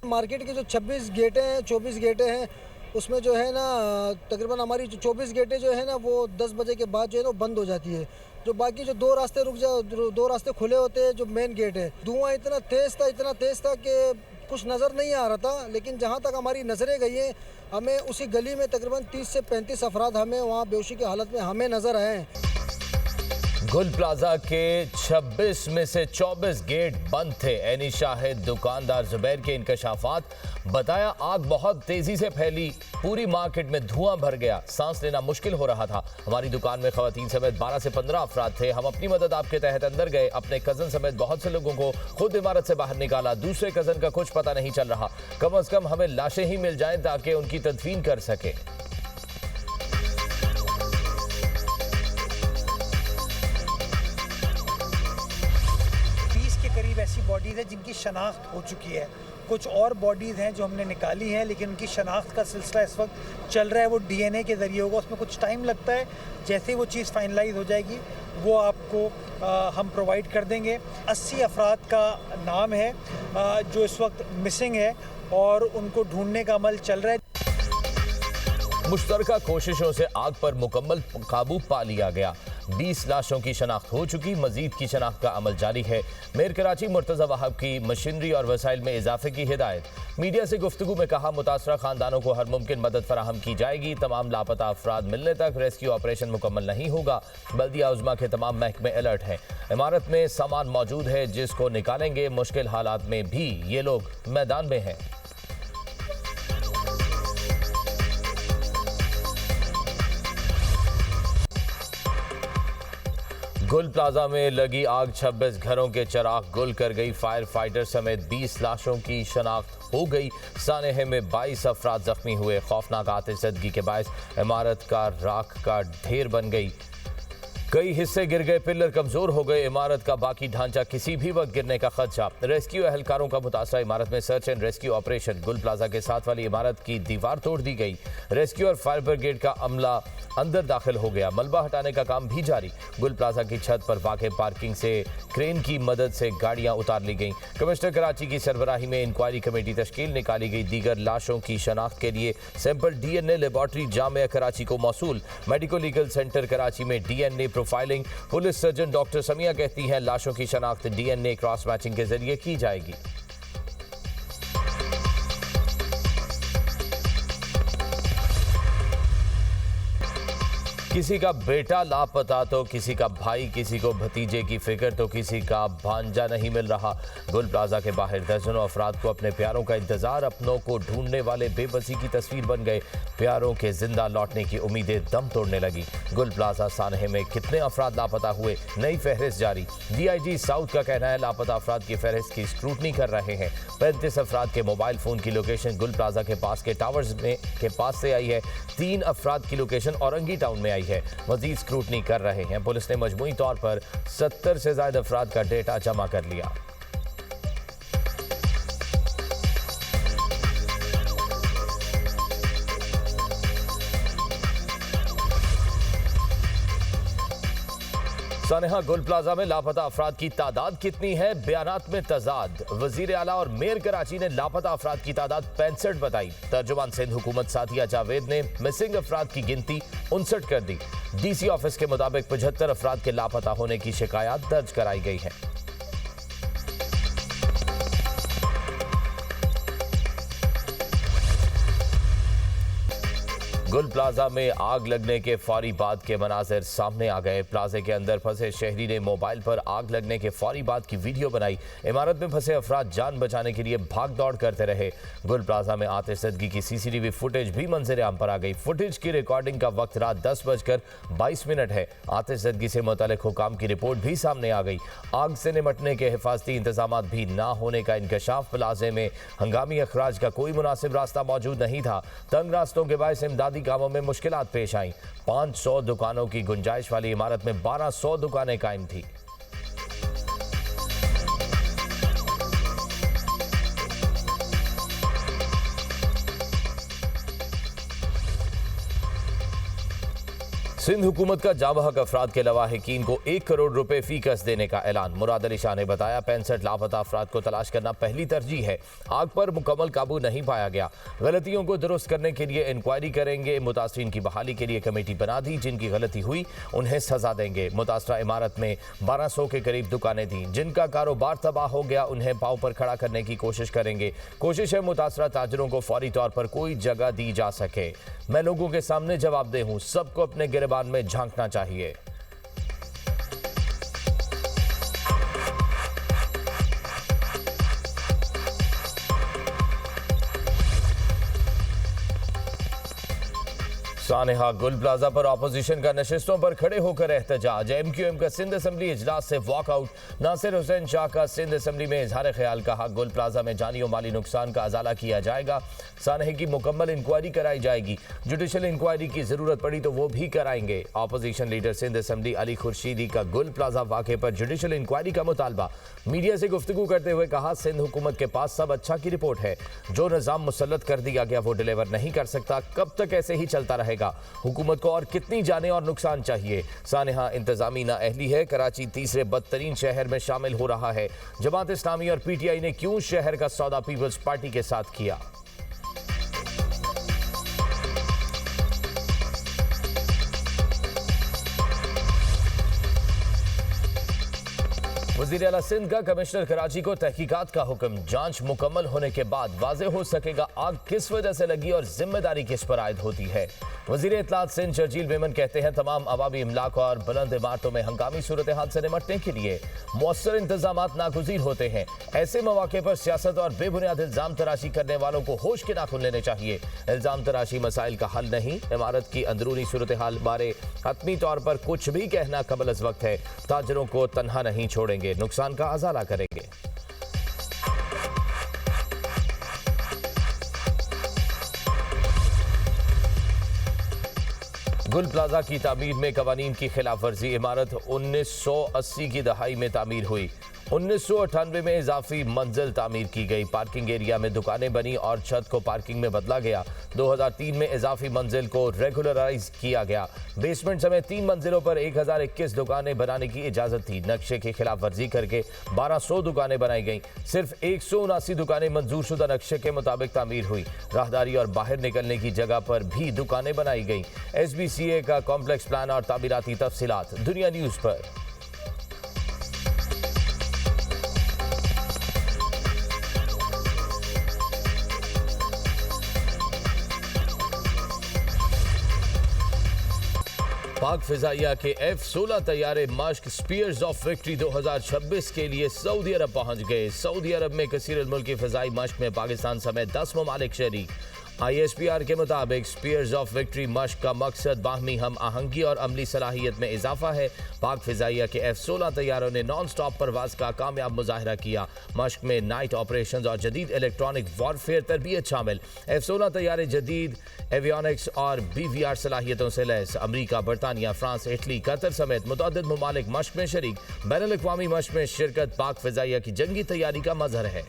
Market के जो 26 गेटें हैं, 24 गेटें हैं, उसमें जो है ना तकरीबन हमारी जो 24 गेटें जो है ना वो 10 बजे के बाद जो है ना वो बंद हो जाती है। जो बाकी जो दो रास्ते खुले होते हैं, जो मेन गेट है, धुआं इतना तेज़ था कि कुछ नज़र नहीं आ रहा था। लेकिन जहाँ तक हमारी नज़रें गई हैं, हमें उसी गली में तकरीबन 30 से 35 अफराद हमें वहाँ बेहोशी की हालत में हमें नज़र आए हैं। गुल प्लाजा के 26 में से 24 गेट बंद थे। एनी शाहिद दुकानदार जुबैर के इंकशाफात, बताया आग बहुत तेजी से फैली, पूरी मार्केट में धुआं भर गया, सांस लेना मुश्किल हो रहा था। हमारी दुकान में खवातीन समेत 12 से 15 अफराद थे। हम अपनी मदद आपके तहत अंदर गए, अपने कजन समेत बहुत से लोगों को खुद इमारत से बाहर निकाला। दूसरे कजन का कुछ पता नहीं चल रहा। कम अज कम हमें लाशें ही मिल जाएं ताकि उनकी तदफीन कर सके। करीब ऐसी बॉडीज़ है जिनकी शनाख्त हो चुकी है। कुछ और बॉडीज़ हैं जो हमने निकाली हैं, लेकिन उनकी शनाख्त का सिलसिला इस वक्त चल रहा है। वो डीएनए के ज़रिए होगा, उसमें कुछ टाइम लगता है। जैसे वो चीज़ फाइनलाइज हो जाएगी वो आपको हम प्रोवाइड कर देंगे। 80 अफराद का नाम है जो इस वक्त मिसिंग है और उनको ढूंढने का अमल चल रहा है। मुश्तरका कोशिशों से आग पर मुकम्मल काबू पा लिया गया। 20 लाशों की शनाख्त हो चुकी, मजीद की शनाख्त का अमल जारी है। मेयर कराची मुर्तज़ा वहाब की मशीनरी और वसाइल में इजाफे की हिदायत। मीडिया से गुफ्तगू में कहा, मुतासरा खानदानों को हर मुमकिन मदद फराहम की जाएगी। तमाम लापता अफराद मिलने तक रेस्क्यू ऑपरेशन मुकम्मल नहीं होगा। बल्दिया उज़्मा के तमाम महकमे अलर्ट हैं। इमारत में सामान मौजूद है जिसको निकालेंगे। मुश्किल हालात में भी ये लोग मैदान में हैं। गुल प्लाजा में लगी आग 26 घरों के चिराग गुल कर गई। फायर फाइटर समेत 20 लाशों की शनाख्त हो गई। सानेहे में 22 अफराद जख्मी हुए। खौफनाक आतिशज़दगी के बायस इमारत का राख का ढेर बन गई। कई हिस्से गिर गए, पिलर कमजोर हो गए। इमारत का बाकी ढांचा किसी भी वक्त गिरने का खदशा। रेस्क्यू एहलकारों का मुतासरा इमारत में सर्च एंड रेस्क्यू ऑपरेशन। गुल प्लाजा के साथ वाली इमारत की दीवार तोड़ दी गई। रेस्क्यू और फायर ब्रिगेड का अमला अंदर दाखिल हो गया। मलबा हटाने का काम भी जारी। गुल प्लाजा की छत पर वाक़े पार्किंग से क्रेन की मदद से गाड़ियां उतार ली गईं। कमिश्नर कराची की सरबराही में इंक्वायरी कमेटी तश्कील निकाली गई। दीगर लाशों की शनाख्त के लिए sample DNA laboratory Jamia Karachi को मौसूल। मेडिको लीगल सेंटर कराची में DNA profiling. Police surgeon doctor Samiya कहती हैं लाशों की शनाख्त डीएनए क्रॉस मैचिंग के जरिए की जाएगी। किसी का बेटा लापता तो किसी का भाई, किसी को भतीजे की फिक्र तो किसी का भांजा नहीं मिल रहा। गुल प्लाजा के बाहर दर्जनों अफराद को अपने प्यारों का इंतजार, अपनों को ढूंढने वाले बेबसी की तस्वीर बन गए। प्यारों के जिंदा लौटने की उम्मीदें दम तोड़ने लगी। गुल प्लाजा सानहे में कितने अफराद लापता हुए, नई फहरिस्त जारी। DIG साउथ का कहना है लापता अफराद की फहरिस्त की स्क्रूटनी कर रहे हैं। 35 अफराद के मोबाइल फोन की लोकेशन गुल प्लाजा के पास के टावर्स के पास से आई है। 3 अफराद की लोकेशन औरंगी टाउन में आई है। मजीद स्क्रूटनी कर रहे हैं। पुलिस ने मजमूई तौर पर 70 से ज्यादा अफराद का डेटा जमा कर लिया। सानेहा, गुल प्लाजा में लापता अफराद की तादाद कितनी है? बयानात में तजाद। वजीर आला और मेयर कराची ने लापता अफराद की तादाद 65 बताई। तर्जुमान सिंध हुकूमत साथिया जावेद ने मिसिंग अफराद की गिनती 59 कर दी। DC ऑफिस के मुताबिक 75 अफराद के लापता होने की शिकायत दर्ज कराई गई है। गुल प्लाजा में आग लगने के फौरी बाद के मनाजिर सामने आ गए। प्लाजे के अंदर फंसे शहरी ने मोबाइल पर आग लगने के फौरी बाद की वीडियो बनाई। इमारत में फंसे अफराद जान बचाने के लिए भाग दौड़ करते रहे। गुल प्लाजा में आतिशज़दगी की CCTV फुटेज भी मंजर आम पर आ गई। फुटेज की रिकॉर्डिंग का वक्त रात 10:22 है। आतिशज़दगी से मुतल्लिक हुकाम की रिपोर्ट भी सामने आ गई। आग से निपटने के हिफाजती इंतजाम भी ना होने का इंकशाफ। प्लाजे में हंगामी अखराज का कोई मुनासिब रास्ता मौजूद नहीं था। तंग रास्तों के बायस इमदादी कामों में मुश्किलात पेश आईं। 500 दुकानों की गुंजाइश वाली इमारत में 1200 दुकानें कायम थी। सिंध हुकूमत का जाबहक अफराद के लवाहिकीन को 1 करोड़ रुपए फी कस देने का ऐलान। मुराद अली शाह ने बताया 65 लापता अफराद को तलाश करना पहली तरजीह है। आग पर मुकम्मल काबू नहीं पाया गया। गलतियों को दुरुस्त करने के लिए इंक्वायरी करेंगे। मुतासरीन की बहाली के लिए कमेटी बना दी। जिनकी गलती हुई उन्हें सजा देंगे। मुतासरा इमारत में 1200 के करीब दुकानें थीं। जिनका कारोबार तबाह हो गया उन्हें पांव पर खड़ा करने की कोशिश करेंगे। कोशिश है मुतासरा ताजरों को फौरी तौर पर कोई जगह दी जा सके। मैं लोगों के सामने जवाबदेह हूं, सबको अपने गिरबान में झांकना चाहिए। सानेहा गुल प्लाजा पर ऑपोजिशन का नशिस्तों पर खड़े होकर एहतजाज। MQM का सिंध असम्बली इजलास से वॉकआउट। नासिर हुसैन शाह का सिंध असम्बली में इजहार ख्याल। कहा गुल प्लाजा में जानी और माली नुकसान का अजाला किया जाएगा। सानेहा की मुकम्मल इंक्वायरी कराई जाएगी। जुडिशल इंक्वायरी की जरूरत पड़ी तो वो भी कराएंगे। Opposition leader Sindh assembly Ali Khurshidi का गुल प्लाजा वाक़े पर जुडिशल इंक्वायरी का मुतालबा। मीडिया से गुफ्तगू करते हुए कहा सिंध हुकूमत के पास सब अच्छा की रिपोर्ट है। जो निज़ाम मुसल्लत कर दिया गया वो डिलीवर नहीं कर सकता। कब तक ऐसे ही चलता रहेगा? हुकूमत को और कितनी जाने और नुकसान चाहिए? सानेहा इंतजामी नाअहली है। कराची तीसरे बदतरीन शहर में शामिल हो रहा है। जमात इस्लामी और PTI ने क्यों शहर का सौदा पीपल्स पार्टी के साथ किया? वज़ीर आला सिंध का कमिश्नर कराची को तहकीकात का हुक्म। जांच मुकम्मल होने के बाद वाज़ेह हो सकेगा आग किस वजह से लगी और जिम्मेदारी किस पर आयद होती है। वज़ीर इत्तलात सिंध शर्जील मेमन कहते हैं तमाम अवामी इमलाक और बुलंद इमारतों में हंगामी सूरत हाल से निमटने के लिए मौसर इंतजामात नागुज़ीर होते हैं। ऐसे मौके पर सियासत और बेबुनियाद इल्ज़ाम तराशी करने वालों को होश के नाखून लेने चाहिए। इल्ज़ाम तराशी मसाइल का हल नहीं। इमारत की अंदरूनी सूरत हाल बारे हतमी तौर पर कुछ भी कहना कबल अज़ वक्त है। ताजरों को तन्हा नहीं छोड़ेंगे, नुकसान का अजाला करेंगे। गुल प्लाजा की तामीर में कवानीन की खिलाफ वर्जी। इमारत 1980 की दहाई में तामीर हुई। 1998 में इजाफी मंजिल तामीर की गई। पार्किंग एरिया में दुकानें बनी और छत को पार्किंग में बदला गया। 2003 में इजाफी मंजिल को रेगुलराइज किया गया। बेसमेंट समेत 3 मंजिलों पर 1021 दुकानें बनाने की इजाजत थी। नक्शे की खिलाफ वर्जी करके 1200 दुकानें बनाई गईं। सिर्फ 179 दुकानें मंजूर शुदा नक्शे के मुताबिक तामीर हुई। राहदारी और बाहर निकलने की जगह पर भी दुकानें बनाई गईं। SBCA का कॉम्प्लेक्स प्लान और तामीराती तफसीलात दुनिया न्यूज़ पर। पाक फिजाइया के F-16 तैयारे मश्क स्पीयर्स ऑफ विक्ट्री 2026 के लिए सऊदी अरब पहुंच गए। सऊदी अरब में कसीर मुल्की फिजाई मश्क में पाकिस्तान समेत 10 ममालिक शरीक। ISPR के मुताबिक स्पीयर्स ऑफ विक्ट्री मश्क का मकसद बाहमी हम आहंगी और अमली सलाहियत में इजाफा है। पाक फिजाइया के F-16 तैयारों ने नॉन स्टॉप परवाज का कामयाब मुजाहरा किया। मश्क में नाइट ऑपरेशंस और जदीद इलेक्ट्रॉनिक वॉरफेयर तरबियत शामिल। F-16 तैयारे जदीद एवियोनिक्स और BVR सलाहियतों से लैस। अमरीका, बरतानिया, फ्रांस, इटली, कतर समेत मुतअद्दिद ममालिक मश्क में शरीक। बैनुल अक़वामी मश्क में शिरकत पाक फिजाइया की जंगी तैयारी का मजहर है।